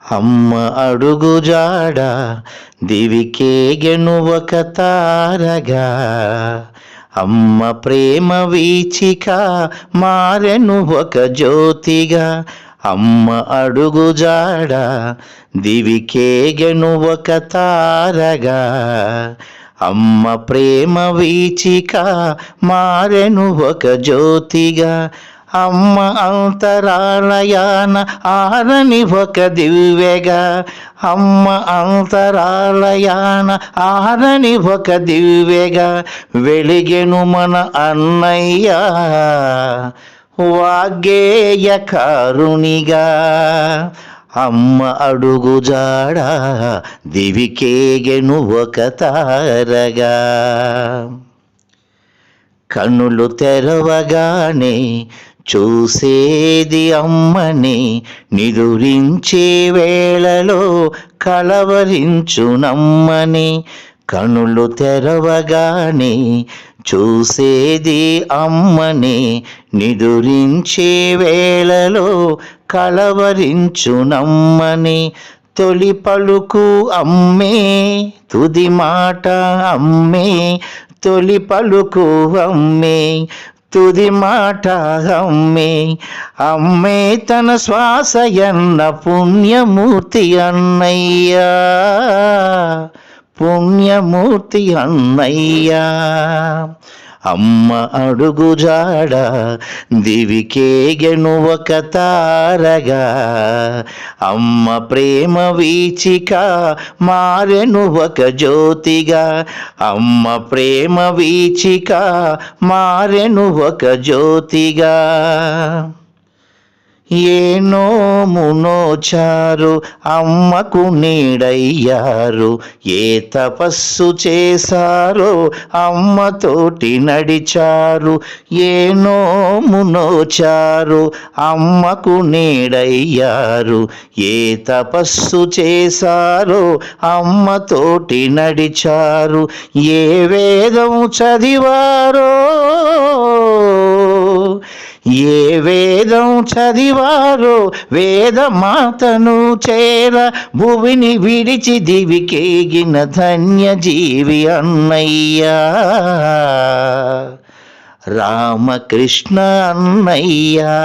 అమ్మ అడుగు జాడ దివికేగెను ఒక తారగా, అమ్మ ప్రేమ వీచిక మారెను ఒక జ్యోతిగా. అమ్మ అడుగు జాడ దివికేగెను ఒక తారగా, అమ్మ ప్రేమ వీచిక మారెను ఒక జ్యోతిగా. అమ్మ అంతరాలయాన ఆరని ఒక దివ్యగా, అమ్మ అంతరాలయాన ఆరని ఒక దివ్యగా వెలిగెను మన అన్నయ్య వాగ్గేయకారునిగా. అమ్మ అడుగు జాడ దివికేగెను ఒక తారగా. కన్నులు తెరవగానే చూసేది అమ్మని, నిదురించే వేళలో కలవరించునమ్మని. కనులు తెరవగానే చూసేది అమ్మని, నిదురించే వేళలో కలవరించునమ్మని. తొలి పలుకు అమ్మే, తుది మాట అమ్మే, తొలి పలుకు అమ్మే, తుది మాట అమ్మే. అమ్మే తన శ్వాస ఎన్న పుణ్యమూర్తి అన్నయ్యా, పుణ్యమూర్తి అన్నయ్యా. అమ్మ అడుగు జాడ దివికేగెను ఒక తారగా, అమ్మ ప్రేమ వీచిక మారెను ఒక జ్యోతిగా. అమ్మ ప్రేమ వీచిక మారెను ఒక జ్యోతిగా. ఏ నోమునోచారు అమ్మకు నీడయ్యారు, ఏ తపస్సు చేశారో అమ్మతోటి నడిచారు. ఏ నోమునోచారు అమ్మకు నీడయ్యారు, ఏ తపస్సు చేశారో అమ్మతోటి నడిచారు. ఏ వేదం చదివారో, ఏ వేదం చదివారో వేదమాతను చేర భువిని విడిచి దివికేగిన ధన్యజీవి అన్నయ్యా, రామకృష్ణ అన్నయ్యా.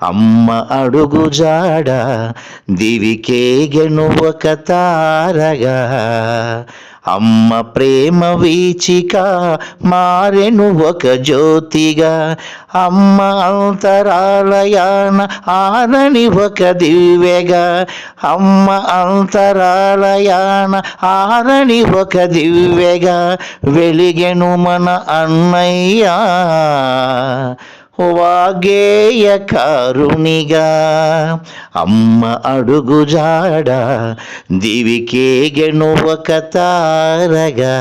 అమ్మ అడుగు జాడ దివికేగెను ఒక తారగా, అమ్మ ప్రేమ వీచిక మారెను ఒక జ్యోతిగా. అమ్మ అంతరాలయాన ఆరని ఒక దివ్యగా, అమ్మ అంతరాలయాన ఆరని ఒక దివ్యగా వెలిగెను మన అన్నయ్య వాగ్గేయకారునిగా. అమ్మ అడుగు జాడ దివికేగెను ఒక తారగా.